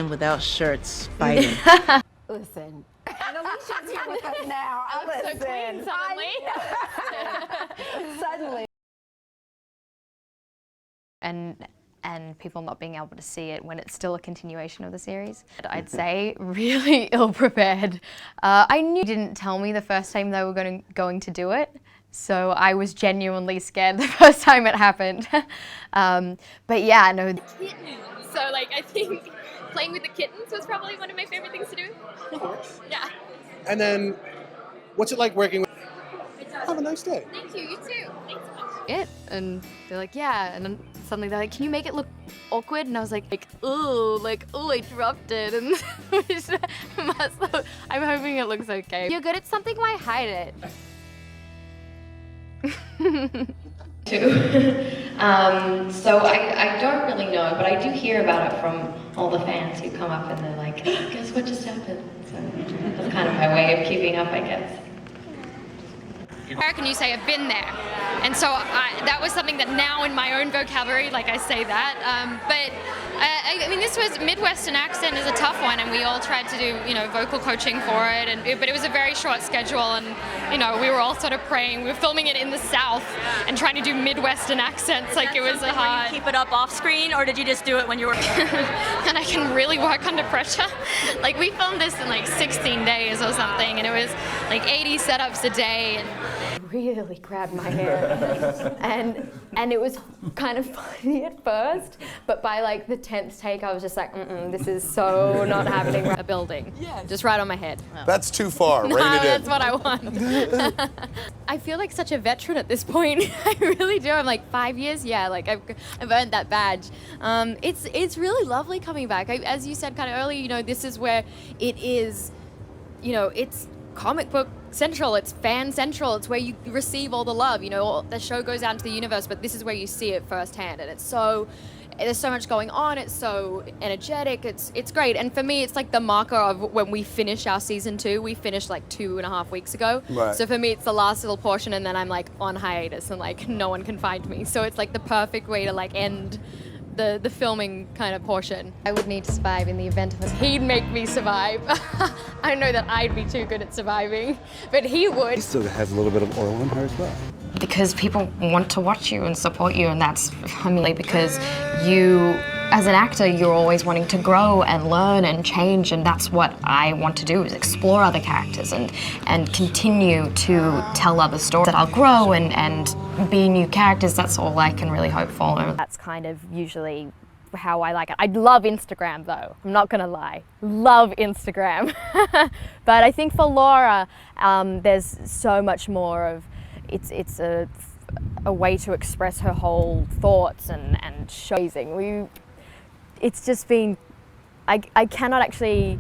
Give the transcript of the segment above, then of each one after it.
time without shirts fighting. Listen. And Alicia's here with us now. I'm so clean suddenly. Suddenly. And people not being able to see it when it's still a continuation of the series. I'd say really ill-prepared. I knew you didn't tell me the first time they were going to do it, so I was genuinely scared the first time it happened. But yeah, no. Kittens. So like I think playing with the kittens was probably one of my favorite things to do. Of course. Yeah. And then, what's it like working with? Have a nice day. Thank you. You too. Thanks so much. It, and they're like, yeah, and then suddenly they're like, can you make it look awkward? And I was like, ooh, I dropped it, and I'm hoping it looks okay. You're good at something, why hide it? So I don't really know, but I do hear about it from all the fans who come up and they're like, guess what just happened? So that's kind of my way of keeping up, I guess. American, you say I've been there, and so that was something that now in my own vocabulary, like I say that. But I mean, this was Midwestern accent is a tough one, and we all tried to do vocal coaching for it, but it was a very short schedule, and we were all sort of praying. We were filming it in the South and trying to do Midwestern accents, like it was a hard. Did you keep it up off screen, or did you just do it when you were? And I can really work under pressure. Like we filmed this in like 16 days or something, and it was like 80 setups a day. And really grabbed my hair, and it was kind of funny at first, but by like the 10th take I was just like, this is so not happening. A building, just right on my head. That's too far. No, Rein it in. that's what I want. I feel like such a veteran at this point. I really do. I'm like 5 years, yeah, like I've earned that badge. It's really lovely coming back. As you said kind of earlier, this is where it is, it's comic book central, it's fan central, it's where you receive all the love, the show goes out into the universe, but this is where you see it firsthand, and there's so much going on, it's so energetic, it's great. And for me, it's like the marker of when we finish our season 2. We finished like 2.5 weeks ago. Right. So for me, it's the last little portion, and then I'm like on hiatus, and like no one can find me. So it's like the perfect way to like end the filming kind of portion. I would need to survive in the event of us. He'd make me survive. I know that I'd be too good at surviving, but he would. He still has a little bit of oil in her as well. Because people want to watch you and support you, and that's, because you, as an actor, you're always wanting to grow and learn and change, and that's what I want to do, is explore other characters and continue to tell other stories that I'll grow and be new characters. That's all I can really hope for. That's kind of usually how I like it. I love Instagram though, I'm not gonna lie. Love Instagram. But I think for Laura, there's so much more of, it's a way to express her whole thoughts and showing. It's just been, I cannot actually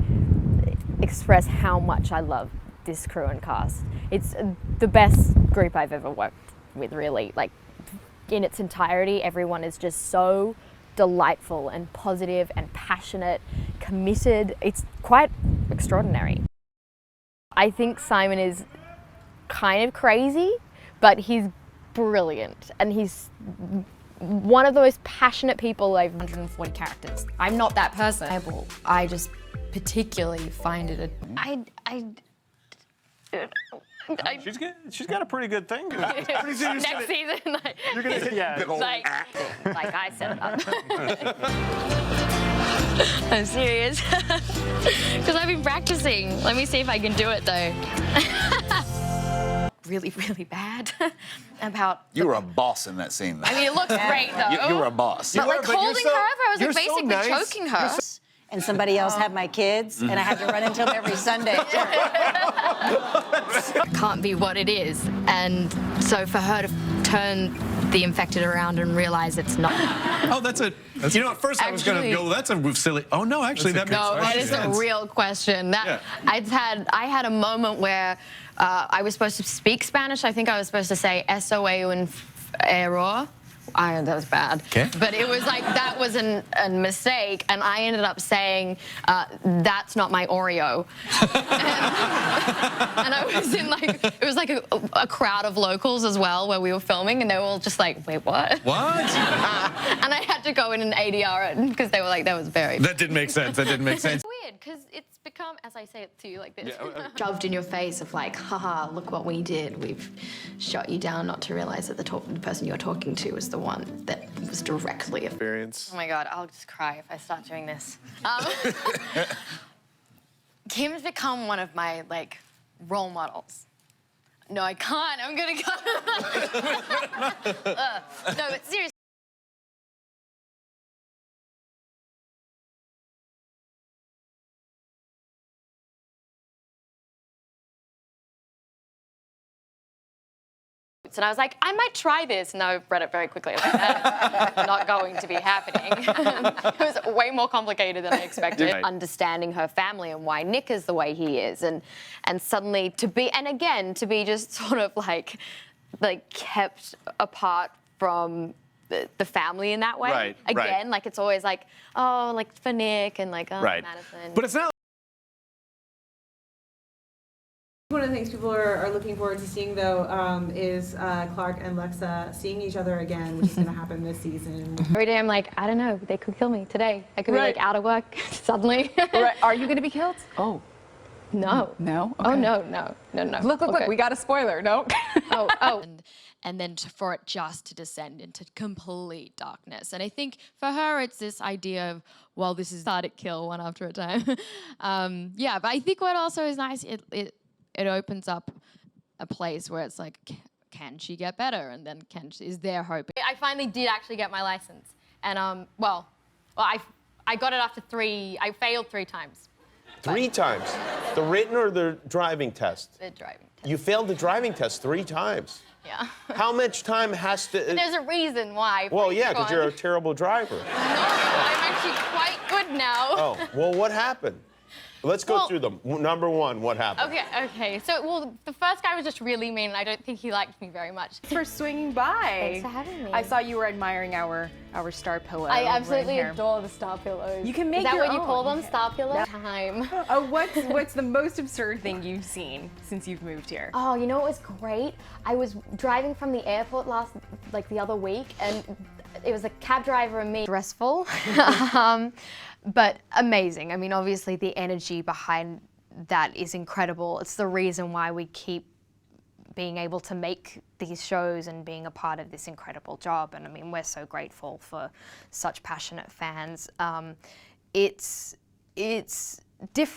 express how much I love this crew and cast. It's the best group I've ever worked with, really. Like, in its entirety, everyone is just so delightful and positive and passionate, committed. It's quite extraordinary. I think Simon is kind of crazy, but he's brilliant, and he's one of the most passionate people I've 140 characters. I'm not that person. I just particularly find it She's got a pretty good thing. next season, You're gonna hit big old like I set it up. I'm serious. Because I've been practicing. Let me see if I can do it though. Really, really bad about. You were a boss in that scene, though. I mean, it looks great though. You were a boss. But like holding her over, I was like basically choking her. And somebody else had my kids, and I had to run into them every Sunday. Can't be what it is, and so for her to turn the infected around and realize it's not. Oh, that's a. You know, at first I was going to go, that's a silly. Oh no, actually that makes sense. No, that is a real question. That I had a moment where I was supposed to speak Spanish. I think I was supposed to say "Eso en error," That was bad. Okay. But it was like, that was a mistake, and I ended up saying, that's not my Oreo. And I was in like, it was like a crowd of locals as well where we were filming, and they were all just like, wait, what? What? And I had to go in and ADR it because they were like, that was very... That didn't make sense. That didn't make sense. Weird, because it's become, as I say it to you like this. Shoved in your face of like, haha, look what we did. We've shot you down, not to realize that the person you're talking to was the one that was directly Experience. Oh my God, I'll just cry if I start doing this. Kim's become one of my, like, role models. No, I can't. I'm gonna go. No, but seriously. And I was like, I might try this. And I read it very quickly. Like, that's not going to be happening. It was way more complicated than I expected. Right. Understanding her family and why Nick is the way he is. And suddenly to be, and again, to be just sort of like kept apart from the family in that way. Right, Again, like it's always like, oh, like for Nick and like, oh, Right. Madison. But it's not. One of the things people are looking forward to seeing, though, is Clark and Lexa seeing each other again, which is going to happen this season. Every day I'm like, I don't know, they could kill me today. I could be like out of work suddenly. Right. Are you going to be killed? Oh. No. No? Oh, Okay. no. Look, Okay. we got a spoiler. No? Oh. And then for it just to descend into complete darkness. And I think for her, it's this idea of, well, this is started kill one after a time. Yeah, but I think what also is nice, it opens up a place where it's like, can she get better? And then is there hope? I finally did actually get my license. And, well, I got it after I failed 3 times. 3 times? The written or the driving test? The driving test. You failed the driving test 3 times? Yeah. How much time has to... There's a reason why. Well, yeah, because you're a terrible driver. No, I'm actually quite good now. Oh, well, what happened? Let's go through them. Number 1, what happened? Okay. So, well, the first guy was just really mean, and I don't think he liked me very much. For swinging by. Thanks for having me. I saw you were admiring our star pillow. I absolutely right here. adore the star pillows. You can make Is that your what you call own. them, star pillows? Time. Oh, what's the most absurd thing you've seen since you've moved here? Oh, you know what was great? I was driving from the airport the other week, and it was a cab driver and me. Stressful, but amazing. I mean, obviously the energy behind that is incredible. It's the reason why we keep being able to make these shows and being a part of this incredible job. And I mean, we're so grateful for such passionate fans. It's different.